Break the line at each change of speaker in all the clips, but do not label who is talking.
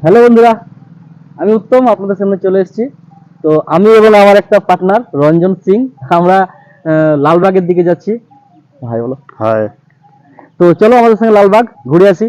Hello বন্ধুরা, আমি উত্তম আপনাদের সামনে চলে এসেছি। তো আমি এবং আমার একটা পার্টনার রঞ্জন সিং, আমরা লালবাগের দিকে যাচ্ছি। ভাই বলো
হাই।
তো চলো আমাদের সঙ্গে লালবাগ ঘুরে আসি।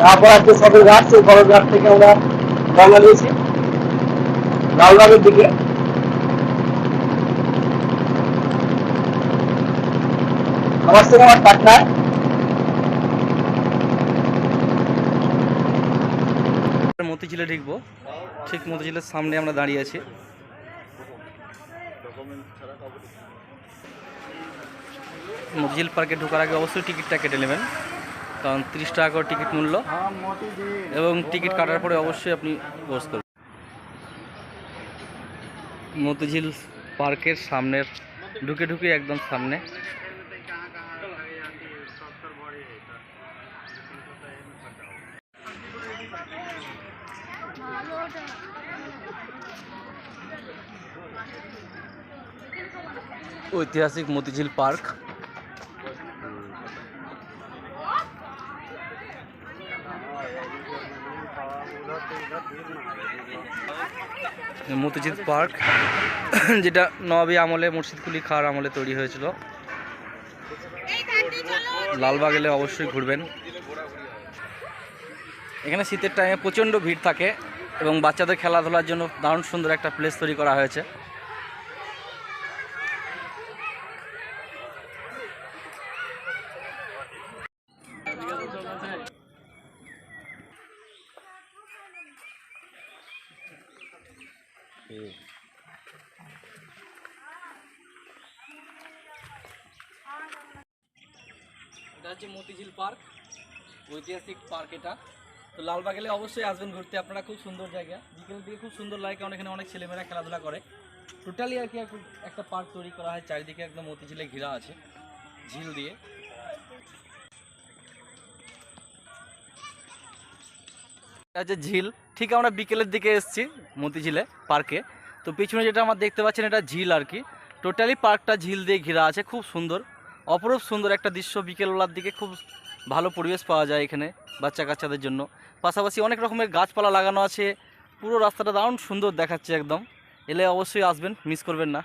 তারপর আছে সদর ঘাট, সেই সদর ঘাট থেকে আমরা রওনা দিয়েছি লালবাগের দিকে। আমার সঙ্গে আমার পার্টনার। মতিঝিলে ঢুকবো, ঠিক মতিঝিলের সামনে আমরা দাঁড়িয়ে আছি। মতিঝিল পার্কে ঢোকার আগে অবশ্যই টিকিটটা কেটে নেবেন, কারণ 30 টাকা করে টিকিট মূল্য, এবং টিকিট কাটার পরে অবশ্যই আপনি প্রবেশ করবেন। মতিঝিল পার্কের সামনের ঢুকে ঢুকে একদম সামনে ঐতিহাসিক মতিঝিল পার্ক। মতিঝিল পার্ক যেটা নবাবী আমলে, মুর্শিদ কুলি খাঁর আমলে তৈরি হয়েছিল। লালবাগ এলে অবশ্যই ঘুরবেন। এখানে শীতের টাইমে প্রচণ্ড ভিড় থাকে এবং বাচ্চাদের খেলাধুলার জন্য দারুণ সুন্দর একটা প্লেস তৈরি করা হয়েছে। এটা হচ্ছে মতিঝিল পার্ক, ঐতিহাসিক পার্ক এটা। তো লালবাগ গেলে অবশ্যই আসবেন ঘুরতে আপনারা, খুব সুন্দর জায়গা, বিকেলের দিকে খুব সুন্দর লাগে, কারণ এখানে অনেক ছেলেমেয়েরা খেলাধুলা করে। টোটালি আর কি একটা পার্ক তৈরি করা হয়, চারিদিকে একদম মতিঝিলে ঘেরা আছে ঝিল দিয়ে। এটা হচ্ছে ঝিল, ঠিক আমরা বিকেলের দিকে এসেছি মতিঝিলে পার্কে। তো পিছনে যেটা আমার দেখতে পাচ্ছেন এটা ঝিল আর কি। টোটালি পার্কটা ঝিল দিয়ে ঘেরা আছে, খুব সুন্দর, অপরূপ সুন্দর একটা দৃশ্য। বিকেলবেলার দিকে খুব ভালো পরিবেশ পাওয়া যায় এখানে বাচ্চা কাচ্চাদের জন্য। পাশাপাশি অনেক রকমের গাছপালা লাগানো আছে, পুরো রাস্তাটা দারুণ সুন্দর দেখাচ্ছে একদম। এলে অবশ্যই আসবেন, মিস করবেন না।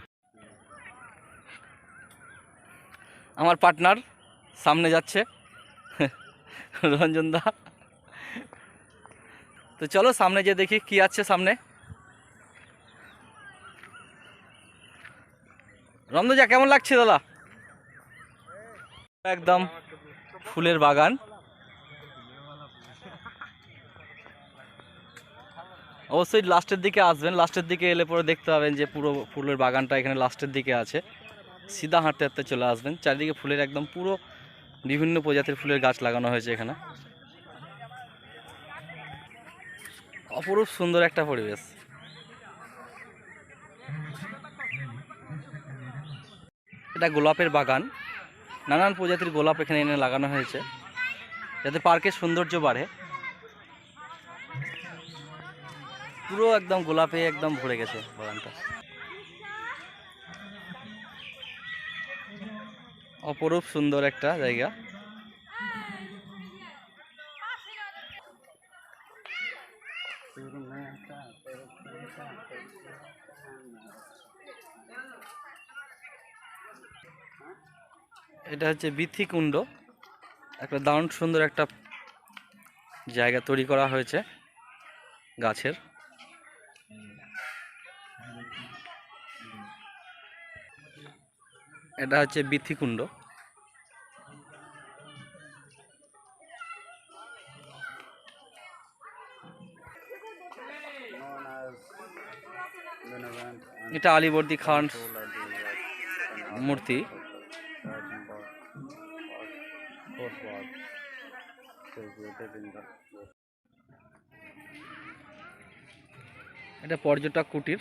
আমার পার্টনার সামনে যাচ্ছে রঞ্জন দা। তো চলো সামনে যে দেখি কি আছে সামনে। রঞ্জনদা কেমন লাগছে দাদা? একদম ফুলের বাগান। অবশ্যই লাস্টের দিকে আসবেন, লাস্টের দিকে এলে পরে দেখতে পাবেন যে পুরো ফুলের বাগানটা এখানে লাস্টের দিকে আছে। সিধা হাঁটতে হাঁটতে চলে আসবেন, চারিদিকে ফুলের একদম পুরো বিভিন্ন প্রজাতির ফুলের গাছ লাগানো হয়েছে এখানে। অপরূপ সুন্দর একটা পরিবেশ। এটা গোলাপের বাগান, নানান প্রজাতির গোলাপ এখানে এনে লাগানো হয়েছে যাতে পার্কের সৌন্দর্য বাড়ে। পুরো একদম গোলাপে একদম ভরে গেছে বাগানটা। অপরূপ সুন্দর একটা জায়গা। এটা হচ্ছে বিথিকুণ্ড, একটা দারুণ সুন্দর একটা জায়গা তৈরি করা হয়েছে গাছের। এটা হচ্ছে বিথিকুণ্ড। এটা আলীবর্দী খান মূর্তি। এটা পর্যটক কুটির,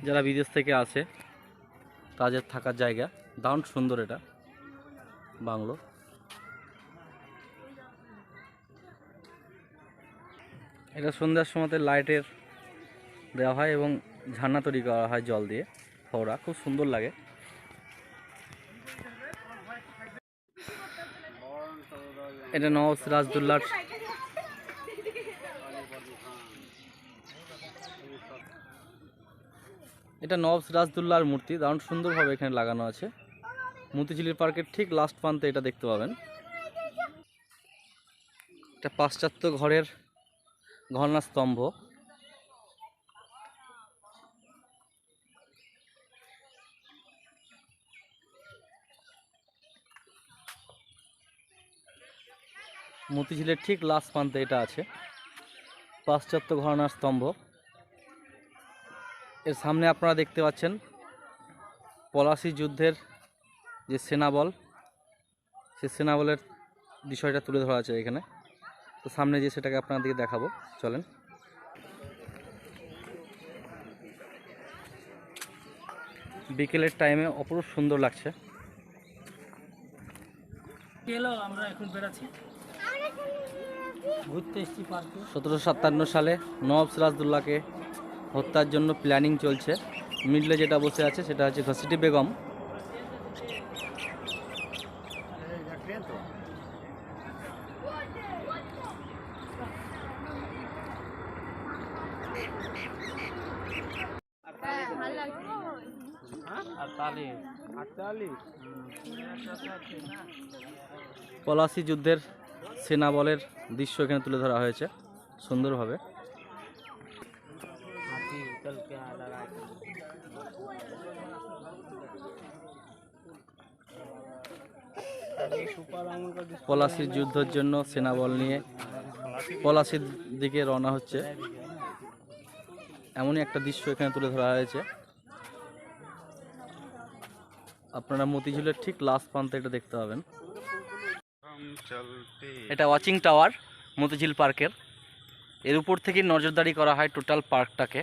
যারা বিদেশ থেকে আসে তাদের থাকার জায়গা। দারুণ সুন্দর এটা বাংলো। এটা সন্ধ্যার সময়তে লাইটের দেওয়া হয় এবং ঝর্ণা তৈরি করা হয় জল দিয়ে, ফোয়ারা, খুব সুন্দর লাগে। এটা নওয়াব সিরাজদৌল্লার মূর্তি, দারুণ সুন্দরভাবে এখানে লাগানো আছে। মতিঝিলের পার্কের ঠিক লাস্ট প্রান্তে এটা দেখতে পাবেন। এটা পাশ্চাত্য ঘরের ঘরনা স্তম্ভ। মতিঝিলের ঠিক লাস্ট প্রান্তে এটা আছে, পাশ্চাত্য ঘরানার স্তম্ভ। এর সামনে আপনারা দেখতে পাচ্ছেন পলাশী যুদ্ধের যে সেনাবল, সেই সেনাবলের বিষয়টা তুলে ধরা আছে এখানে। তো সামনে যে সেটাকে আপনাদেরকে দেখাবো, চলেন। বিকেলের টাইমে অপরূপ সুন্দর লাগছে।
আমরা এখন বেড়াচ্ছি, ঘুরতে এসেছি পার্কে।
1757 সালে নওয়াব সিরাজদৌল্লাকে হত্যার জন্য প্ল্যানিং চলছে। মিডলে যেটা বসে আছে সেটা হচ্ছে ঘসিটি বেগম। পলাশী যুদ্ধের সেনাবলের দৃশ্য এখানে তুলে ধরা হয়েছে সুন্দরভাবে। পলাশীর যুদ্ধের জন্য সেনাবল নিয়ে পলাশীর দিকে রওনা হচ্ছে, এমনই একটা দৃশ্য এখানে তুলে ধরা হয়েছে। আপনারা মতিঝিলের ঠিক লাস্ট প্রান্তে এটা দেখতে পাবেন। এটা ওয়াচিং টাওয়ার মতিঝিল পার্কের। এর উপর থেকে নজরদারি করা হয় টোটাল পার্কটাকে।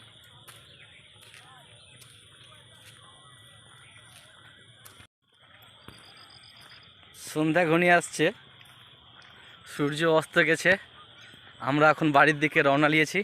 সন্ধ্যা ঘনিয়ে আসছে, সূর্য অস্ত গেছে। আমরা এখন বাড়ির দিকে রওনা দিয়েছি।